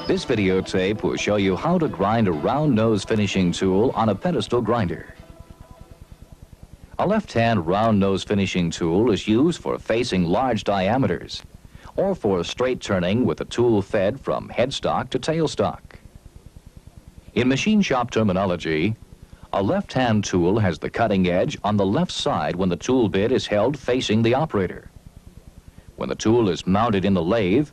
This videotape will show you how to grind a round nose finishing tool on a pedestal grinder. A left-hand round nose finishing tool is used for facing large diameters or for straight turning with the tool fed from headstock to tailstock. In machine shop terminology, a left-hand tool has the cutting edge on the left side when the tool bit is held facing the operator. When the tool is mounted in the lathe,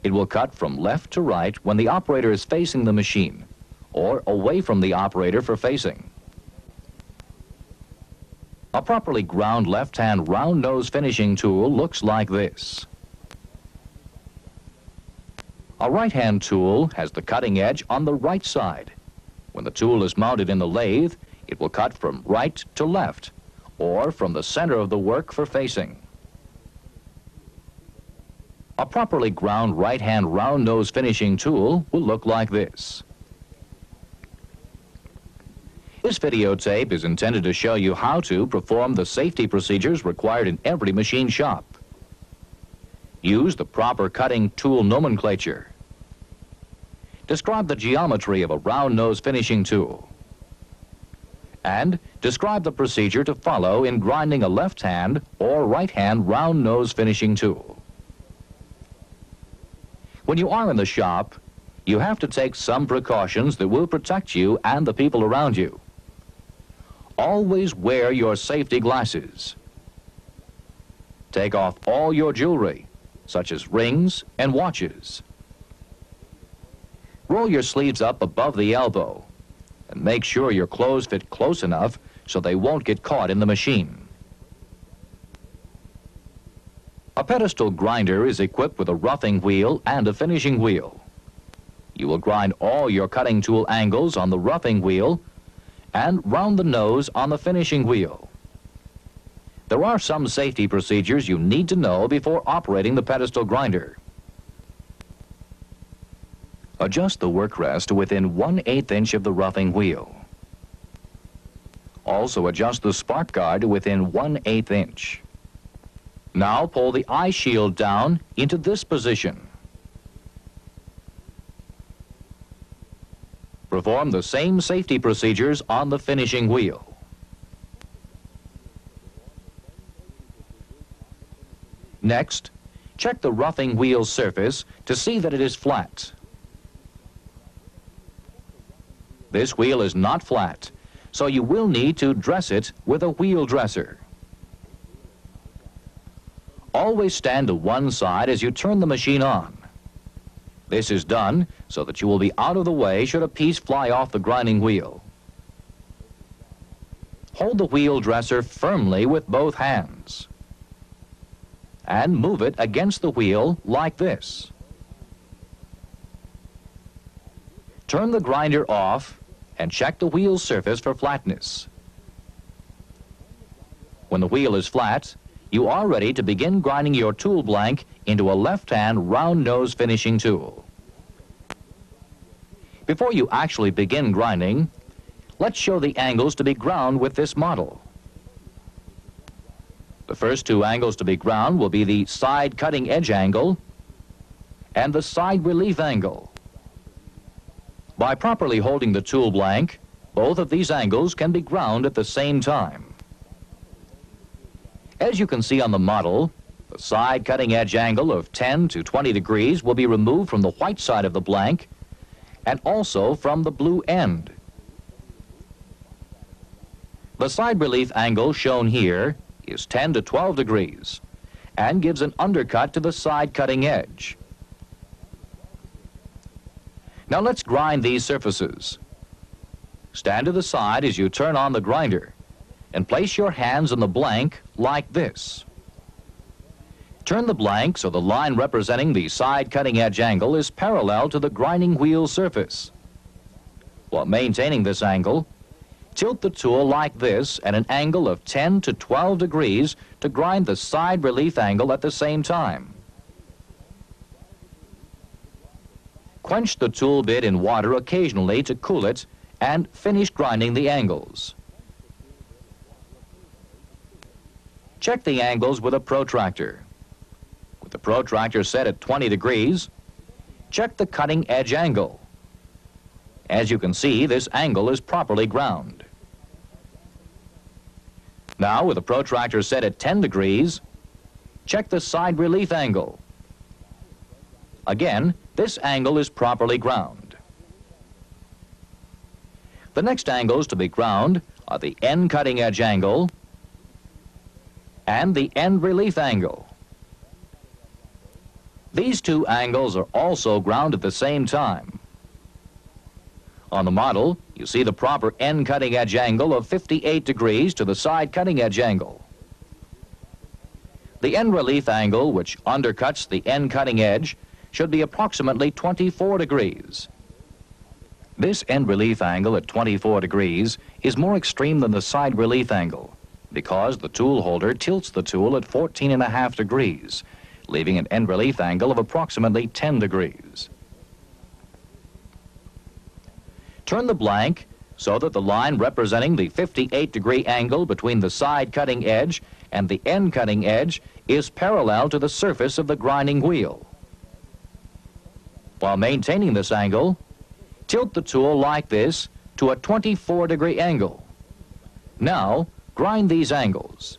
it will cut from left to right when the operator is facing the machine or away from the operator for facing. A properly ground left-hand round nose finishing tool looks like this. A right-hand tool has the cutting edge on the right side. When the tool is mounted in the lathe, it will cut from right to left or from the center of the work for facing. A properly ground right-hand round nose finishing tool will look like this. This videotape is intended to show you how to perform the safety procedures required in every machine shop. Use the proper cutting tool nomenclature. Describe the geometry of a round nose finishing tool. And describe the procedure to follow in grinding a left-hand or right-hand round nose finishing tool. When you are in the shop, you have to take some precautions that will protect you and the people around you. Always wear your safety glasses. Take off all your jewelry, such as rings and watches. Roll your sleeves up above the elbow and make sure your clothes fit close enough so they won't get caught in the machine. A pedestal grinder is equipped with a roughing wheel and a finishing wheel. You will grind all your cutting tool angles on the roughing wheel and round the nose on the finishing wheel. There are some safety procedures you need to know before operating the pedestal grinder. Adjust the work rest to within 1/8 inch of the roughing wheel. Also adjust the spark guard to within 1/8 inch. Now pull the eye shield down into this position. Perform the same safety procedures on the finishing wheel. Next, check the roughing wheel surface to see that it is flat. This wheel is not flat, so you will need to dress it with a wheel dresser. Always stand to one side as you turn the machine on. This is done so that you will be out of the way should a piece fly off the grinding wheel. Hold the wheel dresser firmly with both hands and move it against the wheel like this. Turn the grinder off and check the wheel surface for flatness. When the wheel is flat, you are ready to begin grinding your tool blank into a left-hand round nose finishing tool. Before you actually begin grinding, let's show the angles to be ground with this model. The first two angles to be ground will be the side cutting edge angle and the side relief angle. By properly holding the tool blank, both of these angles can be ground at the same time. As you can see on the model, the side cutting edge angle of 10 to 20 degrees will be removed from the white side of the blank and also from the blue end. The side relief angle shown here is 10 to 12 degrees and gives an undercut to the side cutting edge. Now let's grind these surfaces. Stand to the side as you turn on the grinder and place your hands on the blank like this. Turn the blank so the line representing the side cutting edge angle is parallel to the grinding wheel surface. While maintaining this angle, tilt the tool like this at an angle of 10 to 12 degrees to grind the side relief angle at the same time. Quench the tool bit in water occasionally to cool it and finish grinding the angles. Check the angles with a protractor. With the protractor set at 20 degrees, check the cutting edge angle. As you can see, this angle is properly ground. Now, with the protractor set at 10 degrees, check the side relief angle. Again, this angle is properly ground. The next angles to be ground are the end cutting edge angle and the end relief angle. These two angles are also ground at the same time. On the model, you see the proper end cutting edge angle of 58 degrees to the side cutting edge angle. The end relief angle, which undercuts the end cutting edge, should be approximately 24 degrees. This end relief angle at 24 degrees is more extreme than the side relief angle because the tool holder tilts the tool at 14.5 degrees, leaving an end relief angle of approximately 10 degrees. Turn the blank so that the line representing the 58-degree angle between the side cutting edge and the end cutting edge is parallel to the surface of the grinding wheel. While maintaining this angle, tilt the tool like this to a 24-degree angle. Now, grind these angles.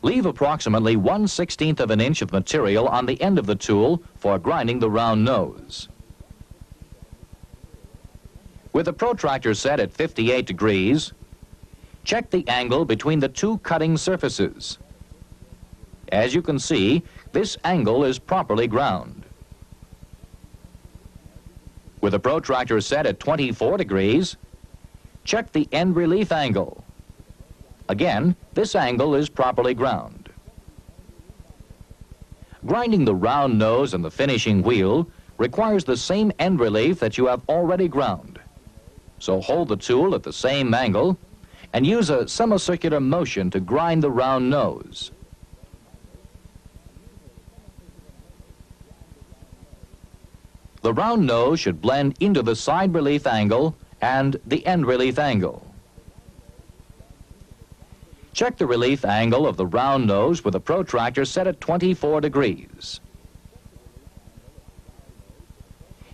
Leave approximately 1/16 of an inch of material on the end of the tool for grinding the round nose. With the protractor set at 58 degrees, check the angle between the two cutting surfaces. As you can see, this angle is properly ground. With the protractor set at 24 degrees, check the end relief angle. Again, this angle is properly ground. Grinding the round nose and the finishing wheel requires the same end relief that you have already ground. So hold the tool at the same angle and use a semicircular motion to grind the round nose. The round nose should blend into the side relief angle and the end relief angle. Check the relief angle of the round nose with a protractor set at 24 degrees.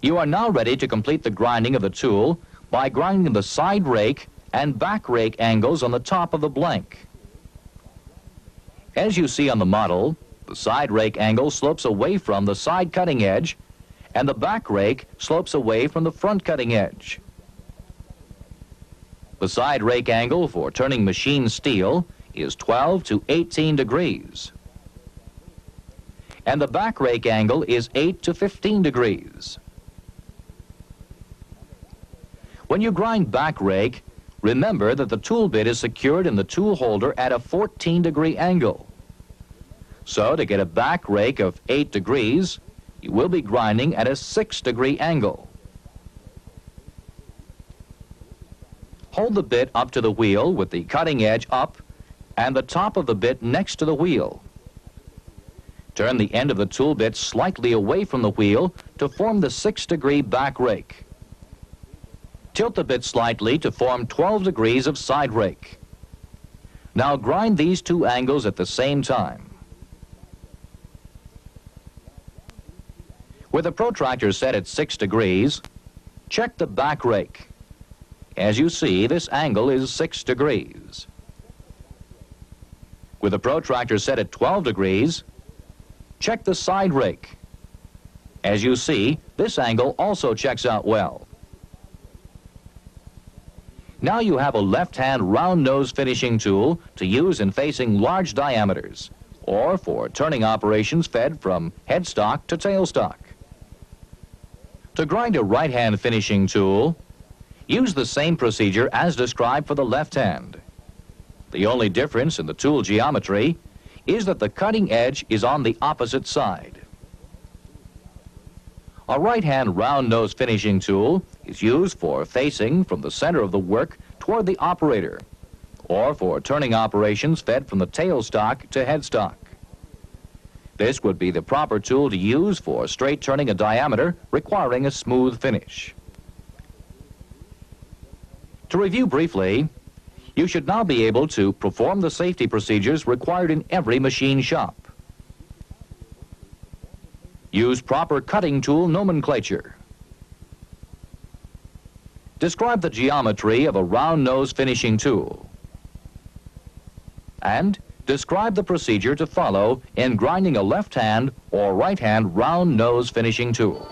You are now ready to complete the grinding of the tool by grinding the side rake and back rake angles on the top of the blank. As you see on the model, the side rake angle slopes away from the side cutting edge and the back rake slopes away from the front cutting edge. The side rake angle for turning machine steel is 12 to 18 degrees. And the back rake angle is 8 to 15 degrees. When you grind back rake, remember that the tool bit is secured in the tool holder at a 14-degree angle. So to get a back rake of 8 degrees, you will be grinding at a 6-degree angle. Hold the bit up to the wheel with the cutting edge up and the top of the bit next to the wheel. Turn the end of the tool bit slightly away from the wheel to form the 6-degree back rake. Tilt the bit slightly to form 12 degrees of side rake. Now grind these two angles at the same time. With the protractor set at 6 degrees, check the back rake. As you see, this angle is 6 degrees. With the protractor set at 12 degrees, check the side rake. As you see, this angle also checks out well. Now you have a left-hand round nose finishing tool to use in facing large diameters or for turning operations fed from headstock to tailstock. To grind a right-hand finishing tool, use the same procedure as described for the left hand. The only difference in the tool geometry is that the cutting edge is on the opposite side. A right-hand round nose finishing tool is used for facing from the center of the work toward the operator or for turning operations fed from the tailstock to headstock. This would be the proper tool to use for straight turning a diameter requiring a smooth finish. To review briefly, you should now be able to perform the safety procedures required in every machine shop. Use proper cutting tool nomenclature. Describe the geometry of a round nose finishing tool. And describe the procedure to follow in grinding a left-hand or right-hand round nose finishing tool.